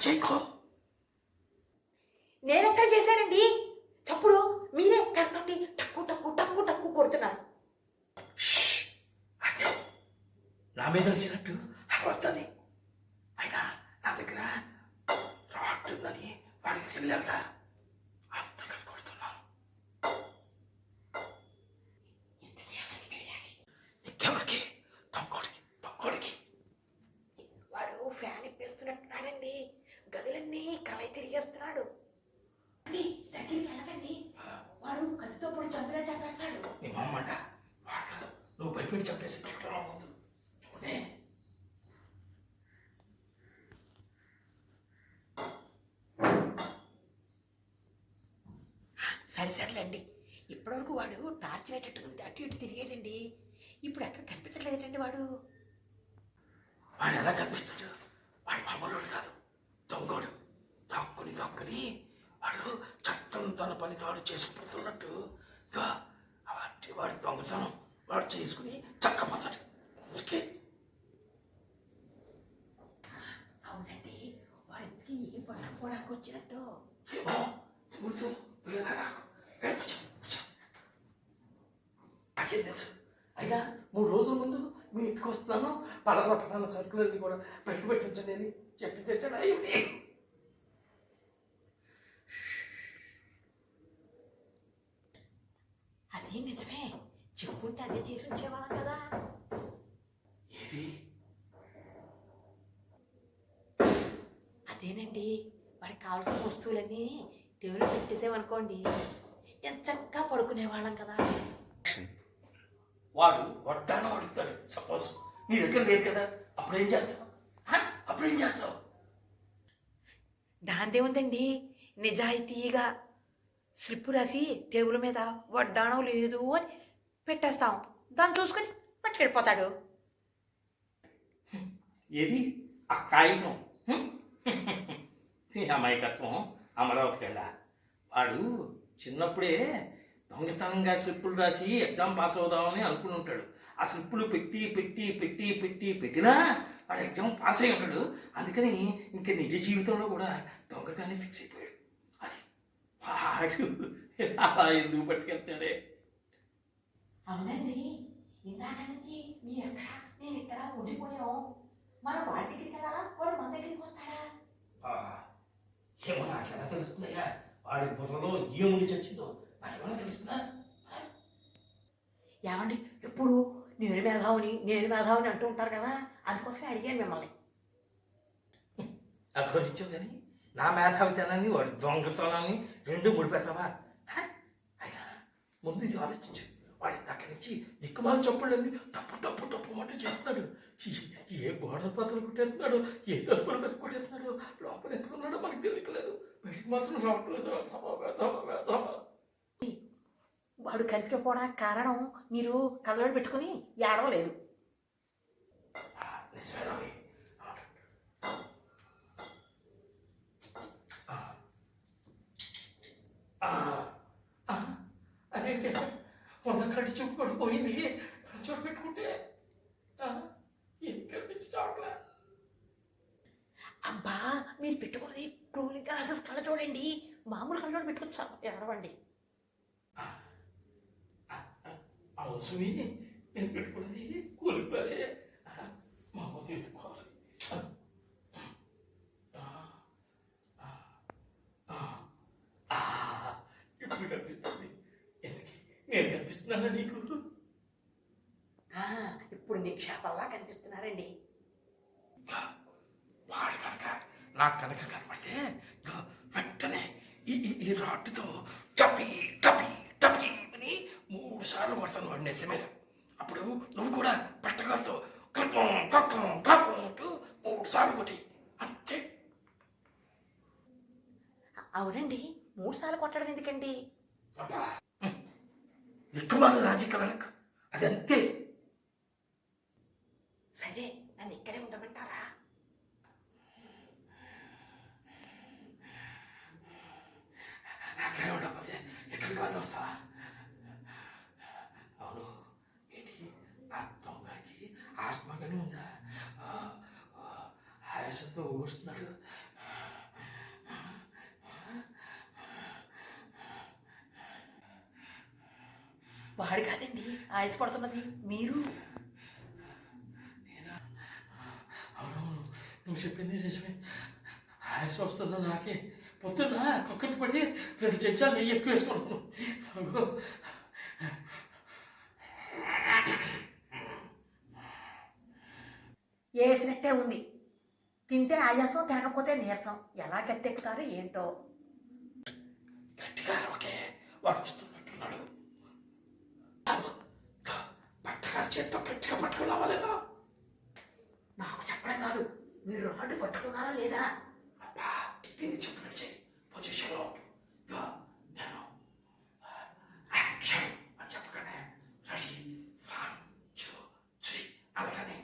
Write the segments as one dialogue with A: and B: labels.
A: చేయకో.
B: నేనెక్కడ చేశానండి తప్పుడు? మీరే కడతండి టక్కు టక్కు టక్కు టక్కు కొడుతున్నారు.
A: అదే నా మీద వచ్చినట్టు అరవద్దని. అయినా నా దగ్గర రాట్ ఉందని వాడికి తెలియాలిగా, అంతగా కొడుతున్నాను. ఇంకెవరికి? తొంగోడికి.
B: వాడు ఫ్యాన్ ఇప్పేస్తున్నట్టున్నాడండి. గదులన్నీ కలయి తిరిగేస్తున్నాడు. అండి దగ్గరికి వెళ్ళకండి, వాడు కత్తితో పొడి చంపినా చంపేస్తాడు.
A: నీ మామంట వాడు కాదు, నువ్వు భయపెట్టి చంపేసి పెట్టడం ముందు చూడే.
B: సరేలేండి, ఇప్పటివరకు వాడు టార్చ్ పెట్టేట్టుకుంది అటు ఇటు తిరిగాడండి. ఇప్పుడు ఎక్కడ కనిపించలేదండి వాడు.
A: వాడు ఎలా కనిపిస్తాడు? వాడు మామూలు కాదు, దొంగోడు. దాక్కుని వాడు చట్టం తన పని తాడు చేసుకుపోతున్నట్టు. ఇంకా అలాంటి వాడి దొంగతనం వాడు చేసుకుని చక్కపోతాడు ఊరికే.
B: అవునండి, వాడు ఇంటికి ఏం పట్టుకోవడానికి వచ్చినట్టు.
A: ఏమో ముందు నాకేం తెలుసు. అయినా 3 రోజుల ముందు మీ ఇంటికి వస్తున్నాను, పలానా సరుకులన్నీ కూడా పెట్టించండి అని చెప్పి తెచ్చాడు. అయ్యి
B: అది నిజమే, చెప్పుంటే అదే చేసి ఉంచేవాళ్ళం కదా.
A: ఏది?
B: అదేనండి, వాడికి కావాల్సిన వస్తువులన్నీ టేబుల్ పెట్టేసామనుకోండి, ఎంత చక్కగా పడుకునేవాళ్ళం కదా.
A: వాడు వడ్డానో అడుగుతాడు. సపోజ్ నీ దగ్గర లేదు కదా, అప్పుడేం చేస్తావు?
B: దాందే ఉందండి, నిజాయితీగా స్లిప్పు రాసి టేబుల్ మీద వడ్డాణం లేదు అని పెట్టేస్తాం. దాన్ని చూసుకొని పట్టుకెళ్ళిపోతాడు.
A: ఏది ఆ కాగితం? అమాయకత్వం అమరావతికి వెళ్ళా. వాడు చిన్నప్పుడే దొంగతనంగా స్లిప్పులు రాసి ఎగ్జామ్ పాస్ అవుదామని అనుకుని ఉంటాడు. ఆ స్లిప్పులు పెట్టినా వాడు ఎగ్జామ్ పాస్ అయి ఉంటాడు. అందుకని ఇంకా నిజ జీవితంలో కూడా దొంగగానే ఫిక్స్ అయిపోయాడు. అది వాడు అలా ఎందుకు పట్టుకెళ్తాడే?
B: అవునండి, ఇందాక నుంచి మీరు ఎక్కడ నేను ఇక్కడ ఉండిపోయాం. మనం వాడి దగ్గరికి వెళ్ళాలా, వాడు మన దగ్గరికి వస్తాడా?
A: ఏమో నాకెలా తెలుస్తుందయ్యా? వాడి బుర్రలో ఏముండి చచ్చిందో నాకేమైనా తెలుస్తుందా?
B: ఏమండి, ఎప్పుడు నేను మేధావుని అంటూ ఉంటారు కదా, అందుకోసమే అడిగాను మిమ్మల్ని.
A: అఘోరించావు కానీ నా మేధావితనాన్ని వాడి దొంగతనాన్ని 2 ముడిపెడతావా? అయినా ముందు ఇది ఆలోచించు. వాడి అక్కడి నుంచి దిక్కుమాల చప్పుళ్ళన్నీ టప్పు మంటూ చేస్తున్నాడు. ఏ గోడల పాత్రలు కొట్టేస్తున్నాడు, ఏ తలుపుల మీద కొట్టేస్తున్నాడు, లోపల ఎక్కడున్నాడో మనకు తెలియట్లేదు, బయటికి మాత్రం రావట్లేదు.
B: వాడు కనిపించకపోవడానికి కారణం మీరు కళ్ళలో పెట్టుకుని ఏడవలేదు.
A: నిజమేనా? అదేంటి ఉన్న కట్టి చూపు కూడా పోయింది, చోటు పెట్టుకుంటే ఏం కనిపించి చావట్లే.
B: అబ్బా, మీరు పెట్టుకున్నది క్లోనింగ్ గ్లాసెస్ కళ్ళ చూడండి, మామూలు కళ్ళలో పెట్టుకోవచ్చు, ఏడవండి.
A: అవును సుమి, నేను పెట్టుకున్నది కూలింగ్ గ్లాసే. మా అమ్మ తీసుకోవాలి. ఇప్పుడు కనిపిస్తుంది. ఎందుకు నేను కనిపిస్తున్నానా నీకు?
B: ఇప్పుడు నిక్షేపంలా కనిపిస్తున్నారండి.
A: వాడు నాకు కనుక కనపడితే వెంటనే ఈ రాడ్డుతో టపి అని 3 సార్లు కొడతాను వాడి నెత్తి మీద. అప్పుడు నువ్వు కూడా పెట్టగలతో కప్పం అంటూ 3 సార్లు కొట్టి, అంతే.
B: అవునండి, 3 సార్లు కొట్టడం ఎందుకండి?
A: దిక్కుమాల రాజకీయాలకు అది అంతే.
B: సరే, నన్ను ఇక్కడే ఉండమంటారా?
A: అక్కడే ఉండకపోతే ఎక్కడికి వాళ్ళు వస్తావా? అవును, ఏంటి ఆ దొంగకి ఆస్మాగానే ఉందా? ఆయాసంతో ఊస్తున్నాడు.
B: వాడు కాదండి ఆయుష్ పడుతున్నది మీరు.
A: అవునవును, నువ్వు చెప్పింది నిజమే. ఆయాస వస్తుందా నాకే. పొద్దున్న కుక్కర్ పడి 2 చెంచాలు నెయ్యి ఎక్కువ వేసుకుంటున్నాను. అగో.
B: ఏడ్చినట్టే ఉంది. తింటే ఆయాసం, తినకపోతే నీరసం. ఎలా గట్టెక్కుతారో ఏంటో.
A: గట్టిగా ఓకే, వాడు వస్తున్నట్టున్నాడు. పట్టగా చేత్తో గట్టిగా పట్టుకున్నావా లేదా?
B: నాకు చెప్పడం కాదు, మీరు రాడ్డు పట్టుకున్నారా లేదా?
A: అబ్బా, చెప్పింది చెప్పినట్టు చెయ్యి. పొజిషన్లో ఉండు. ఇదిగో, నేను యాక్షన్ అని చెప్పగానే రెడీ 1 2 3 అనగానే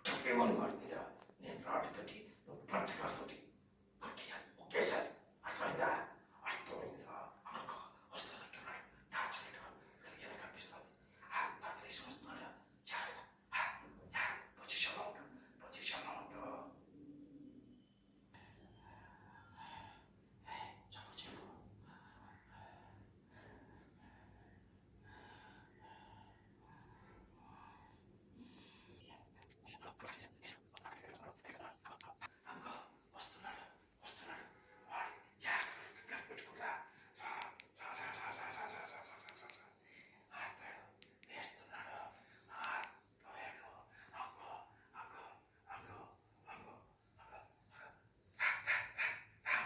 A: చెప్పేమని వాడి మీద నేను రాడుతోటి నువ్వు పట్టకాస్తోటి కొట్టేయాలి ఒకేసారి. అర్థమైందా? అర్థమైందా? అనుకో, వస్తున్నట్టున్నాడు. టార్చ్ లైట్ వెలిగేలా కనిపిస్తుంది. తప్పు తీసుకొస్తున్నాడు. జాగ్రత్త, పొజిషన్లో ఉండు, పొజిషన్లో ఉండు. చెప్పు చెప్పు. అంగో, వస్తున్నాడు, వస్తున్నాడు. వాడు జాగ్రత్తగా కనిపెట్టుకురా. రా, రా, రా, రా, రా, రా, రా, రా, రా, రా, రా. ఆడిపోయాడు, వేస్తున్నాడు. పోయాడు. అంగో, అంగో, అంగో, అంగో, అంగో, అంగో. రా, రా, రా, రా.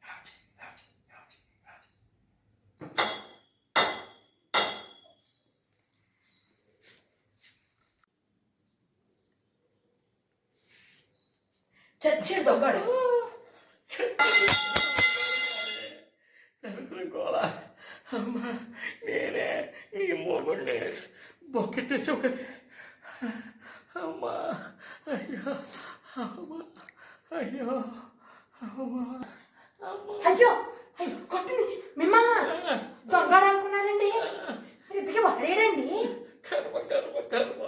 A: రాజీ, రాజీ, రాజీ, రాజీ.
B: చచ్చి దొంగడు.
A: అనుకోవాలా? అమ్మా, నేనే నీ మొగుడిని బొక్కెట్టేసావు కదా. అమ్మా, అయ్యో, అమ్మా, అయ్యో, అమ్మా, అమ్మా.
B: అయ్యో అయ్యో కొట్టింది మిమ్మల్ని. దొంగడు అనుకున్నానండి. ఇంతకీ వాడేడండి?
A: కర్మ, కర్మ, కర్మ.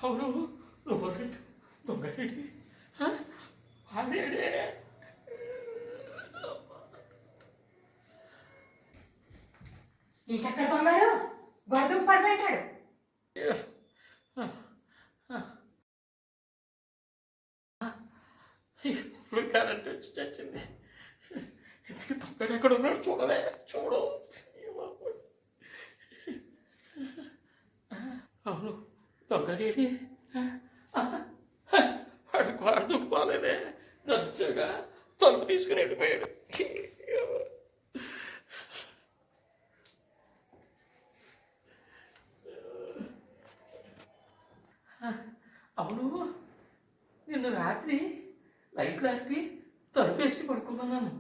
A: అవును, దొంగలేడి వాడేడే.
B: ఇంకెక్కడ దొంగడు? గొడవకు పడిపోయాడు.
A: ఇప్పుడు కరెంట్ వచ్చి చచ్చింది. ఇంతకీ దొంగడు ఎక్కడ ఉన్నాడు? చూడలే, చూడు. అవును, దొంగడేడి? వాడు వాడుతూ పోలేదే, దచ్చగా తలుపు తీసుకుని వెళ్ళిపోయాడు. అవును, నిన్న రాత్రి లైట్లు ఆపి తలుపు వేసి పడుకున్నాను.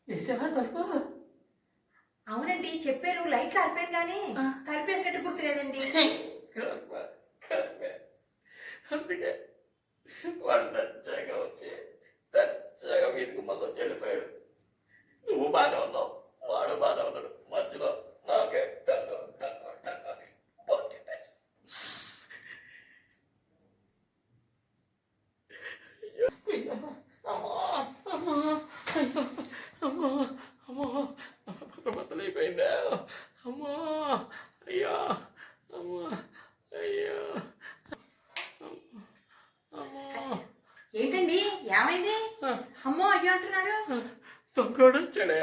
A: వేసావా తలుపు?
B: అవునండి చెప్పారు, లైట్లు ఆరిపోయారు కానీ తలిపేసినట్టు గుర్తులేదండి.
A: కర్మ, కర్మ. అందుకే వాడు దచ్చగా వచ్చి దచ్చగా వీధికి మళ్ళీ చెడిపోయాడు. నువ్వు బాగానే ఉన్నావు, వాడు బాగానే ఉన్నాడు. మధ్యలో నాకే టంగు టంగు టంగు అని పొట్టింది. అయ్యో, అమ్మా, అమ్మా, అయ్యో, అమ్మా, అమ్మా, బద్దలైపోయిందా? అమ్మా, అయ్యా, అమ్మా, అయ్యో, అమ్మా.
B: ఏంటండి ఏమైంది? అమ్మో అయ్యో అంటున్నారు.
A: దొంగడు వచ్చాడే.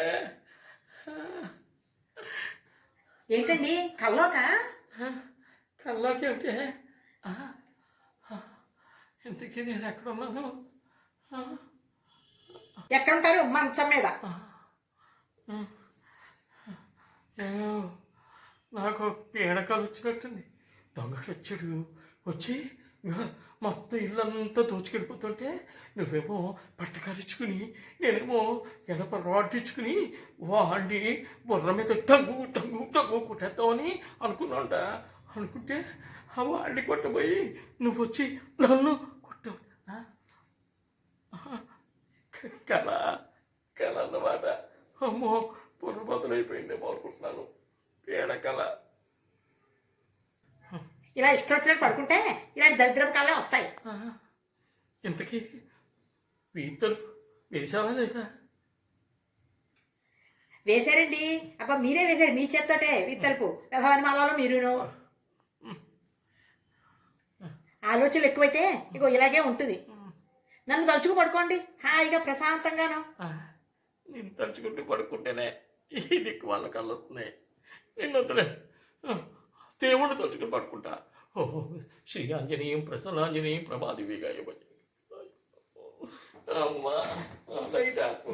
B: ఏంటండి కల్లోక?
A: కల్లోకి ఉంటే ఇంతకీ నేను ఎక్కడున్నాను?
B: ఎక్కడ ఉంటారు? మంచం మీద.
A: ఏమో, నాకు పీడకలు వచ్చినట్టుంది. దొంగడు వచ్చాడు. వచ్చి మొత్తం ఇల్లంతా దోచుకెళ్ళిపోతుంటే నువ్వేమో పట్టకాలిచ్చుకుని నేనేమో ఎనప రాడ్ ఇచ్చుకుని వాడిని బుర్ర మీద టంగు టంగు టంగు కొట్టేద్దామని అనుకున్నాంట. అనుకుంటే ఆ వాడిని కొట్టబోయి నువ్వు వచ్చి నన్ను కొట్టావు. కళ కళ అన్నమాట. అమ్మో, బుర్ర బదులైపోయిందేమో అనుకుంటున్నాను. పీడ కళ.
B: ఇలా ఇష్టం వచ్చినట్టు పడుకుంటే ఇలాంటి దరిద్రపు కాలే వస్తాయి.
A: ఇంతకీ వీతలు వేసావా లేదా?
B: వేశారండి. అబ్బా మీరే వేశారు మీ చేత్తోటే విత్తలుపు రథవని మాలలో మీరును. ఆలోచనలు ఎక్కువైతే ఇగో ఇలాగే ఉంటుంది. నన్ను తలుచుకు పడుకోండి హాయిగా ప్రశాంతంగాను.
A: నేను తలుచుకుంటూ పడుకుంటేనే ఈ దిక్కు వాళ్ళ కళ్ళు వస్తున్నాయి. నిన్ను వద్దులే, దేవుణ్ణి తలుచుకుని పడుకుంటా. ఓహో శ్రీ ఆంజనేయం ప్రసన్నాంజనేయం ప్రమాదివిగా అమ్మా లైట్ ఆపు.